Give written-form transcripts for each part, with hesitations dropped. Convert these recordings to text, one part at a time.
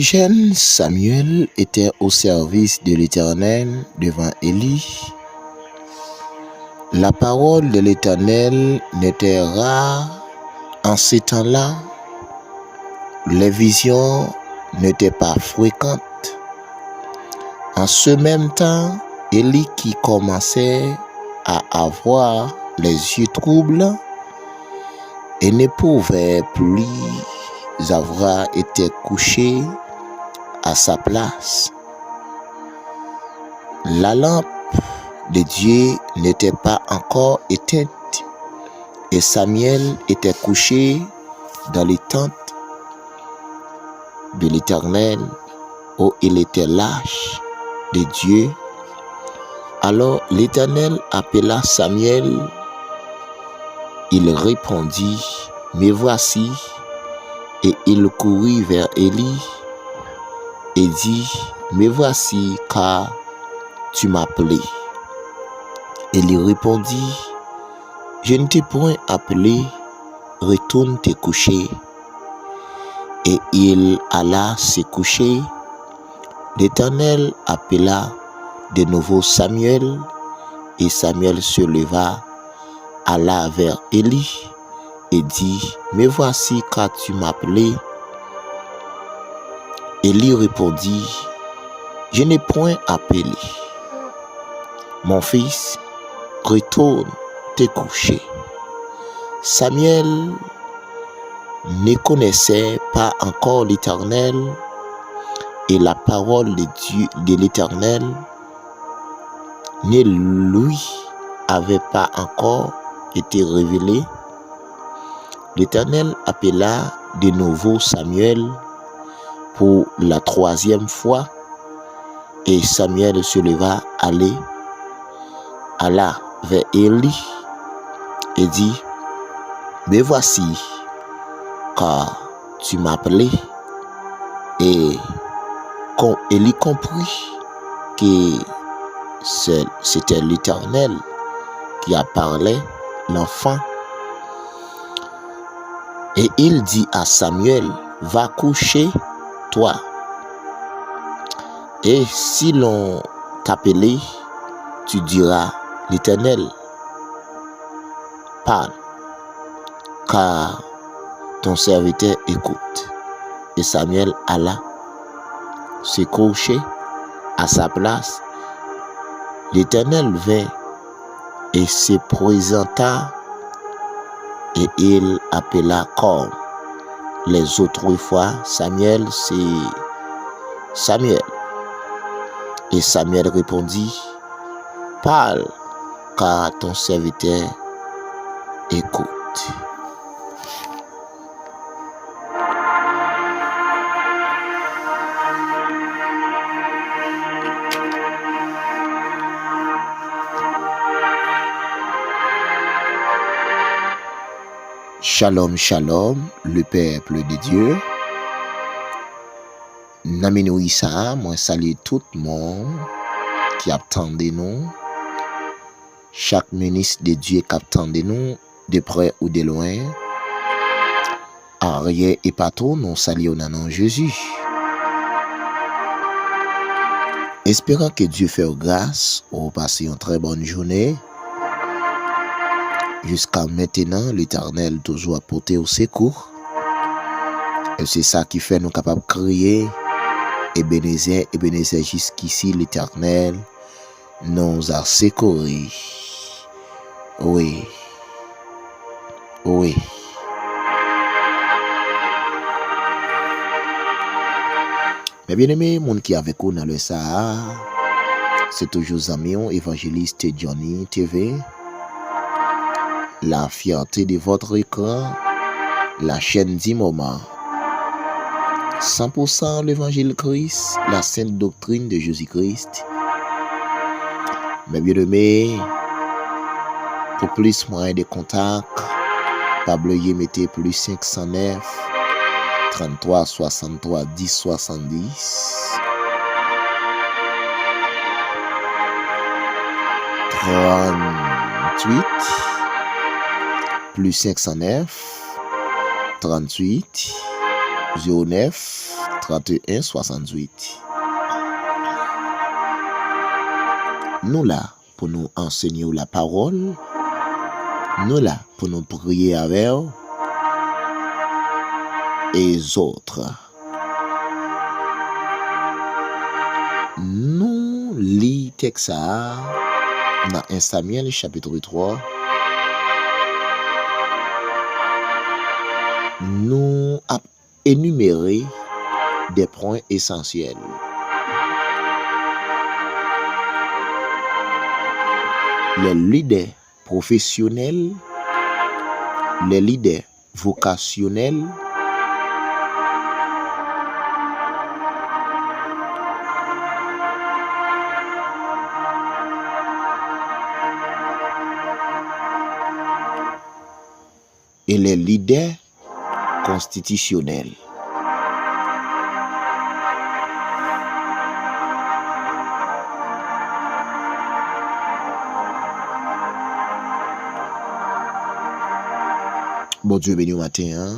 jeune Samuel était au service de l'Éternel devant Élie. La parole de l'Éternel n'était rare en ces temps-là. Les visions n'étaient pas fréquentes. En ce même temps, Élie qui commençait à avoir les yeux troubles et ne pouvait plus avoir été couché à sa place. La lampe de Dieu n'était pas encore éteinte et Samuel était couché dans les tentes de l'Éternel où il était lâche de Dieu. Alors l'Éternel appela Samuel. Il répondit, « Me voici. » Et il courut vers Élie et dit, « Me voici, car tu m'appelais. » Élie répondit, « Je ne t'ai point appelé, retourne te coucher. » Et il alla se coucher. L'Éternel appela de nouveau Samuel, et Samuel se leva, alla vers Élie et dit, « Me voici, car tu m'appelais. » Élie répondit, « Je n'ai point appelé. Mon fils, retourne te coucher. » Samuel ne connaissait pas encore l'Éternel et la parole de Dieu, de l'Éternel, ne lui avait pas encore été révélée. L'Éternel appela de nouveau Samuel pour la troisième fois et Samuel se leva, alla vers Élie et dit, « Me voici, car tu m'appelais. » Et quand Élie comprit que c'était l'Éternel qui a parlé, l'enfant, et il dit à Samuel, « Va coucher, toi. Et si l'on t'appelait, tu diras, l'Éternel parle, car ton serviteur écoute. » Et Samuel alla se coucher à sa place. L'Éternel vint et se présenta, et il appela comme les autres fois, Samuel, c'est Samuel. Et Samuel répondit, « Parle, car ton serviteur écoute. » Shalom, shalom, le peuple de Dieu. Naminou Issa, moi salue tout le monde qui attendait nous. Chaque ministre de Dieu qui attendait nous, de près ou de loin. Arrière et partout, nous saluons dans nom Jésus. Espérant que Dieu fait grâce, ou passer une très bonne journée. Jusqu'à maintenant, l'Éternel toujours apporté au secours. Et c'est ça qui fait nous capables de crier, Ebenezer, Ebenezer, jusqu'ici l'Éternel nous a secourus. Oui. Oui. Mes bien-aimés, monde qui est avec nous dans le Sahara, c'est toujours Amion, évangéliste Johnny TV. La fierté de votre écran, la chaîne du moment. 100% l'évangile Christ, la sainte doctrine de Jésus-Christ. Mes bien-aimés, pour plus moyens de contact, pas oublier mettez plus 509 33 63 10 70 38 plus 509 38 09 31, 68. Nous là pour nous enseigner la parole. Nous là pour nous prier avec eux et les autres. Nous lisons texte dans 1 Samuel chapitre 3. Nous avons énuméré des points essentiels. Les leaders professionnels, les leaders vocationnels, et les leaders constitutionnels. Bon Dieu béni au matin,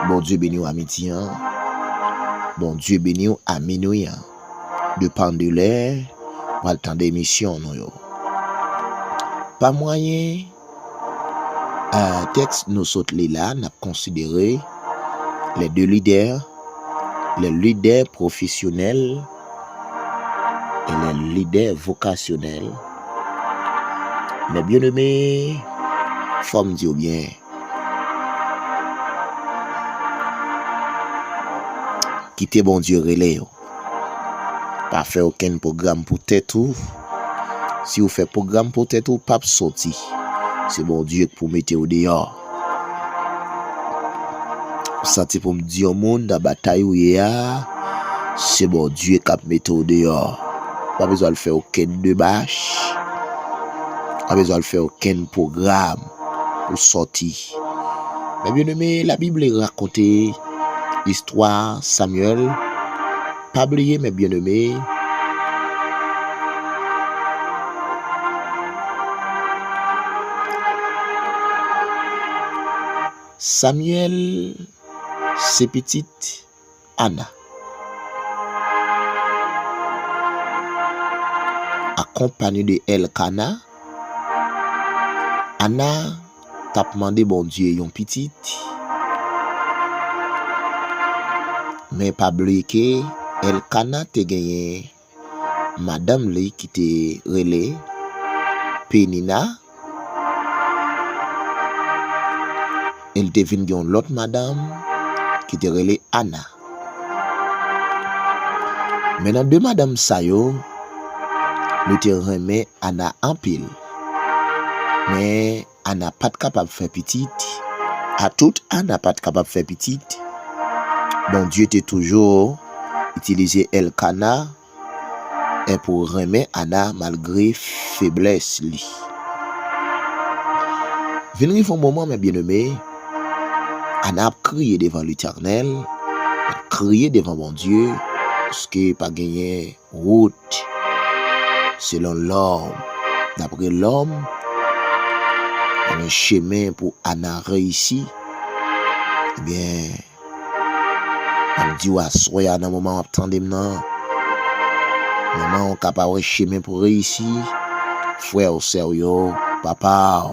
bon Dieu béni au midi, bon Dieu béni à minuit. De pendulaire, pour le temps d'émission. Pas moyen, texte nous saute là, n'a considéré les deux leaders professionnels et les leaders vocationnels. Mais bien aimé, faut me dire bien. Quittez bon Dieu relais. Pas faire aucun programme pour tête ou. Si vous faites programme pour tête ou, pas sorti. C'est bon Dieu pour mettre au dehors. Senti pour me dire au monde la bataille où il y a, c'est bon Dieu qui mettre au dehors. Pas besoin de faire aucun débâche. Pas besoin de faire aucun programme pour sortir. Mais bien aimé, la Bible raconte l'histoire Samuel. Pas oublier mes bien-aimés. Samuel, c'est petite Anna. Accompagnée de Elkana. Anna t'a demandé bon Dieu yon petite. Mais pas oublier que Elkana te gagné madame li qui te relé Penina. Elle te vinn yon l'autre madame qui te relé Anna. Maintenant deux madame sa yo nous te remet Anna en pile. Mais Anna pas capable de faire petite. À toute Anna pas capable de faire petite. Bon Dieu t'a toujours utilisé Elkana et pour remettre Anna malgré faiblesse li. Venir un moment mes bien-aimés, Anna a crié devant l'Éternel, a crié devant mon Dieu, parce que pas gagné route selon l'homme. D'après l'homme, un chemin pour Anna réussir. Eh bien, on dit à soya dans moment attendez maintenant. Maman on capable chemin pour réussir. Frère au sérieux, papa,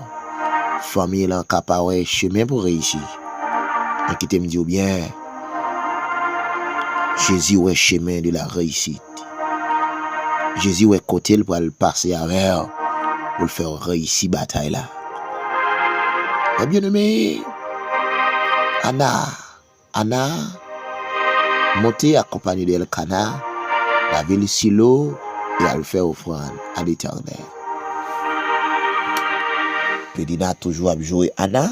famille là capable chemin pour réussir. Et qui te me dit bien, Jésus est chemin de la réussite. Jésus est côté pour le passer avec pour le faire réussir bataille là. Et bien aimé, Anna monté accompagné d'Elkana, la ville Silo et elle fait offrande à l'Éternel. Pédina toujours a joué Anna.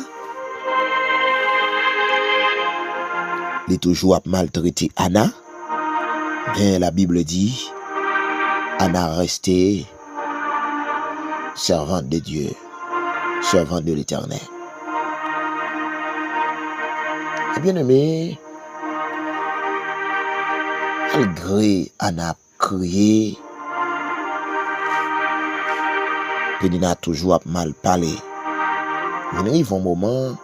Il toujours a maltraité Anna. Mais la Bible dit Anna restait servante de Dieu, servante de l'Éternel. Et bien aimé, malgré Anna crié, Pédina toujours a mal parlé. Il arrive un moment,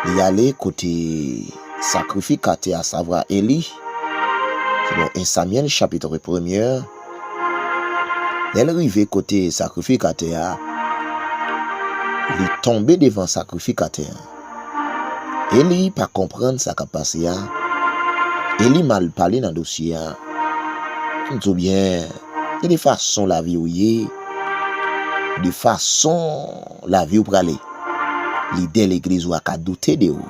Il allait côté sacrificateur, à savoir Élie. C'est bon, 1 Samuel chapitre 1er. Elle arrivait côté sacrificateur. Il est tombé devant sacrificateur. Élie pas comprendre ça qu'a passé. Élie mal parlé dans le dossier. Tout bien. Et de façon la vie où y est. De façon la vie où pralé. L'idée l'église ou a douté de ou.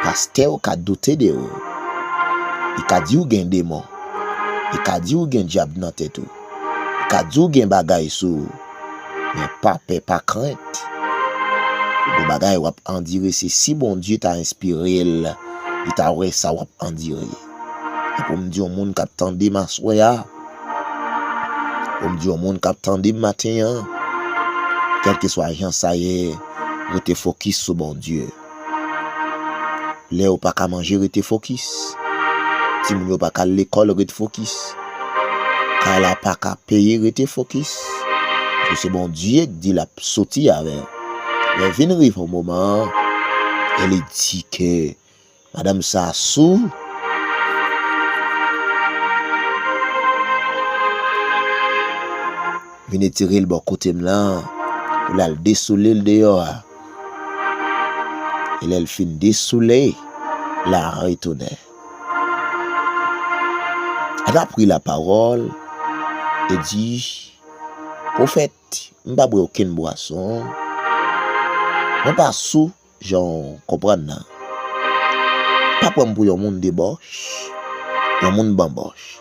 Pasteur ou a douté de ou. Il a dit ou gen démon. Il a dit ou gen diable dans tête ou. Il a dit ou gen bagay sou. Mais pas peur, pas crainte. Le bagay ou en dire c'est si bon Dieu t'a inspiré, il t'a ouais ça ou en dire. Et pour me dire au monde qui attendait ma soya. Pour me dire au monde qui attendait matin. Quel que soit gens ça y est, rete focus sur bon Dieu. Là ou pas qu'à manger, rete focus. Si moun yo pas qu'à l'école, rete focus. Quand la pas qu'à payer, rete focus. C'est bon Dieu qui dit la sortie avec. Mais vient arrive au moment, elle dit que Madame Sassou vient tirer le bon côté là, pour la dessouler le dehors. Et elle fin dessouler, la retourne. Elle a pris la parole et dit, prophète, m'pa boire aucune boisson. M'pa pas sous, j'en comprends nan. Pas pour yon monde débauche, yon monde bamboche.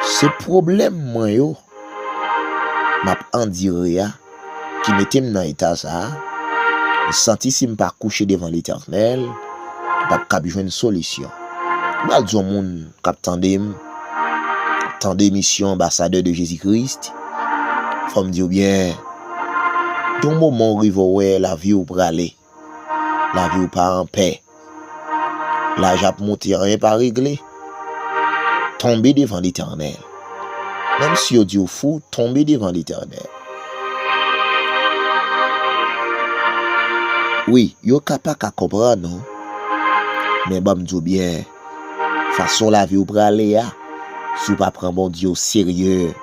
Ce problème moi yo, m'a en dire qui mettait dans état ça, senti si m'pa coucher devant l'Éternel, pas cap joindre une solution. M'a dit au monde cap tendez mission ambassadeur de Jésus-Christ. Faut me dire bien, ton moment arrive où la vie ou pralé, la vie ou pas en paix, la jappe monter rien pas réglé, tomber devant l'Éternel. Même si on dit au fou, tomber devant l'Éternel. Oui, yo capable à comprendre, non? Mais bah me dit bien, façon la vie ou pralé a, si ou pas prendre bon Dieu au sérieux,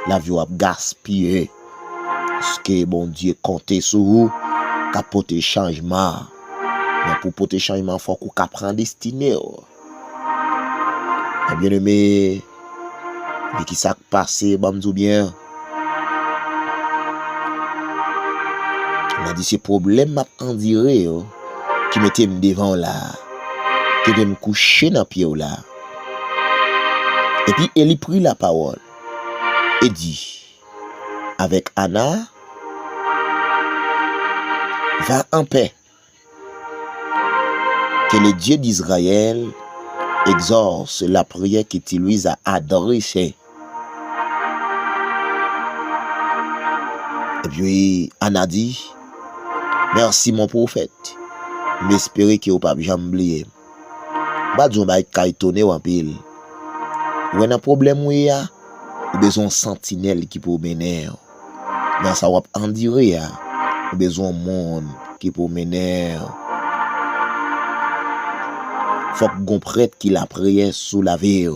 la vie ou a gaspiller. Ce que bon Dieu compte sur vous, qu'a porter changement. Mais pour porter changement, il faut qu'on prenne destiné. Bien aimé, mais qui s'est passé, bah me dit bien. On a dit ce problème m'a en dire qui mettait devant là, qui de me coucher dans pied là. Et puis elle prit la parole et dit avec Anna, va en paix. Que le Dieu d'Israël exauce la prière que tu lui as adressée. Et puis Anna dit, merci mon prophète. M'espérer que vous pas jamais oublier. Ba djon ba ka étonné en pile. Ou un problème ou ya, ou besoin sentinelle qui pour mener. Dans ça wap en dire ya, ou besoin monde qui pour mener. Faut que gon prêtre qui la prière sous la vie.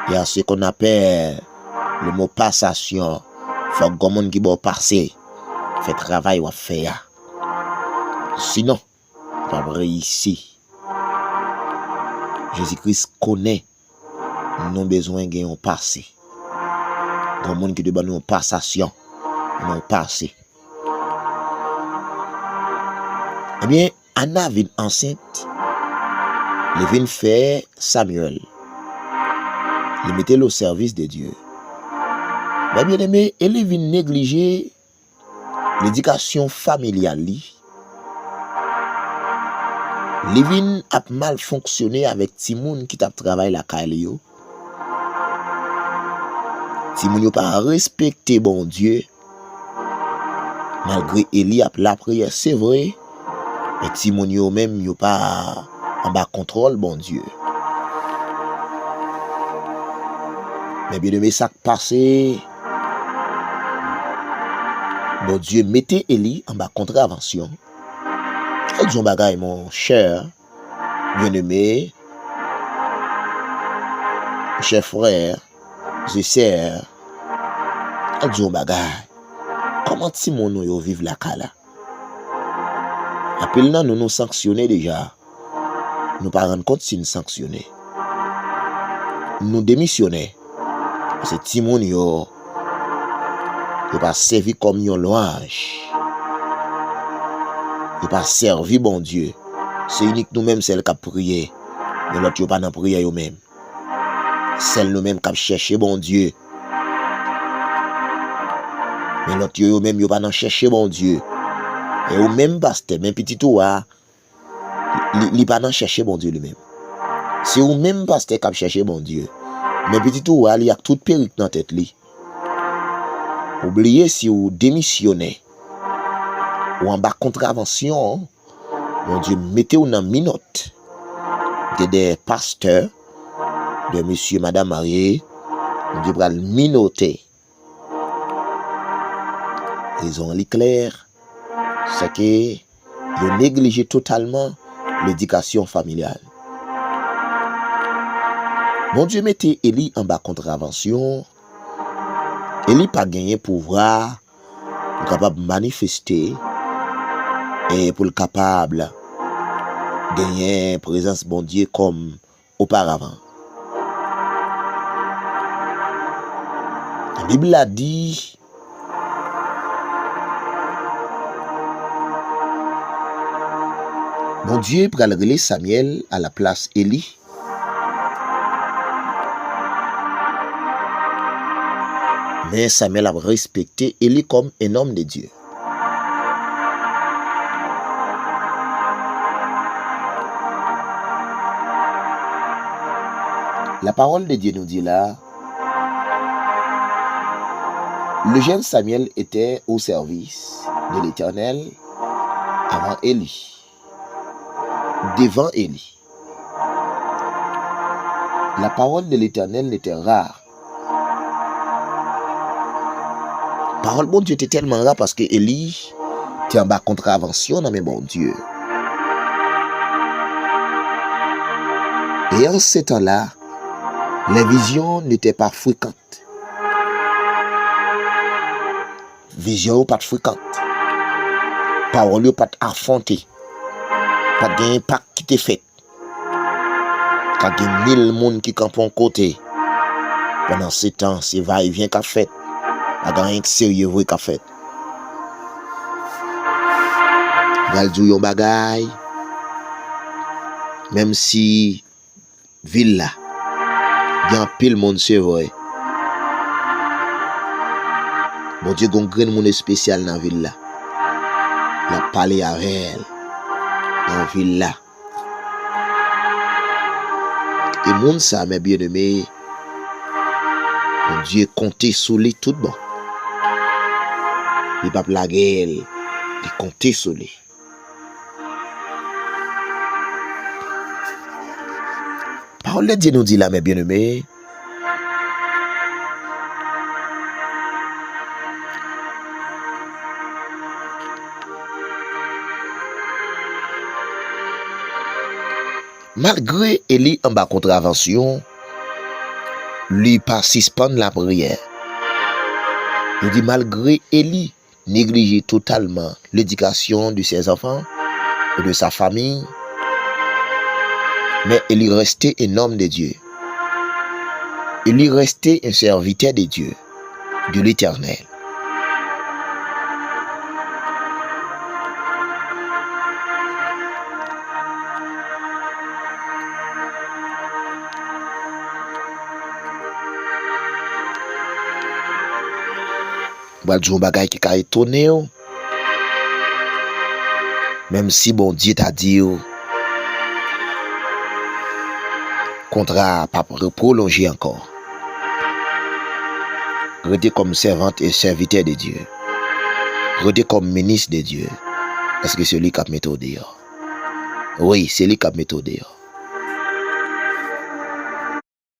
Il y a ce qu'on appelle le mot passation. Faut que gon monde qui bon passer. Fait travail ou faire. Sinon, pas vrai ici. Jésus-Christ connaît nous besoin de un passé. Gon monde qui demande nous passation, nous passé. Eh bien, Anna vient enceinte. Elle vient faire Samuel. Elle mettait au service de Dieu. Mais bien aimé, elle vient négliger l'éducation familiale. Livin a mal fonctionné avec Timoun qui t'a travaillé la Kailio. Timoun n'a pas respecté bon Dieu. Malgré Eli a la prière, c'est vrai. Mais Timoun yo même n'a pas en bas contrôle bon Dieu. Mais bien aimé, ça passé. Bon Dieu mettez Eli en bas contravention. Elle dit un bagage, mon cher, bien-aimé, cher frère, sœur. Elle dit un bagage. Comment si mon nous vivre la cala? Appel là, nous sanctionner déjà. Nous pas rendre compte si nous sanctionner. Nous démissionner. C'est Timon yo pas servi comme un louange. Il pas servi bon Dieu. C'est unique nous-mêmes celle qui a prié. Mais l'autre yo pas dans prière yo même. Celle nous-mêmes qui a cherché bon Dieu. Mais l'autre yo même yo pas dans chercher bon Dieu. Et ou même pasteur, même petit tout il pas dans chercher bon Dieu lui-même. C'est ou même pasteur qui a cherché bon Dieu. Mais petit tout il y a toute perruque dans tête li. Oubliez si vous démissionnez ou en bas contravention, mon Dieu, mettez-vous dans minute des pasteurs, de monsieur, madame marié, mon Dieu, va le minoter. Ils ont l'éclair, c'est que ils ont négligé totalement l'éducation familiale. Mon Dieu, mettez Élie en bas contravention. Élie pas gagné pouvoir pour capable manifester et pour le capable gagner présence bon Dieu comme auparavant. La Bible a dit bon Dieu pour aller Samuel à la place Élie. Mais Samuel a respecté Élie comme un homme de Dieu. La parole de Dieu nous dit là, le jeune Samuel était au service de l'Éternel avant Élie, devant Élie. La parole de l'Éternel n'était rare. La parole bon Dieu était tellement rare parce que Élie était en bas contravention dans mes bon Dieu. Et en ce temps-là, les visions n'étaient pas fréquentes. Vision pas fréquente. Parole pas affrontée. Pas d'impact qui t'est fait. Quand il y a 1000 monde qui campent en côté. Pendant ce temps, c'est va-et-vient qu'a fait. Il y a rien de sérieux qu'a fait. Gal dou yon bagay. Même si ville là, il y a un pile monde c'est vrai. Bon Dieu, gon grand monde spécial dans ville là. La parler avec elle dans ville là. Et monde ça mes bien-aimés. Bon Dieu compter sur lui tout bon. Il pas blaguer elle, il compter sur lui. Parole de Dieu nous dit là mes bien-aimés. Malgré Élie en bas contravention, lui pas suspendre la prière. Il dit malgré Élie négliger totalement l'éducation de ses enfants et de sa famille, mais Élie restait un homme de Dieu. Élie restait un serviteur de Dieu, de l'Éternel. Bah, du bagay qui a étonné, même si bon Dieu t'a dit, contrat pas prolonger encore. Restez comme servante et serviteur de Dieu. Restez comme ministre de Dieu. Parce que c'est lui qui a mis au dehors. Oui, c'est lui qui a mis au dehors.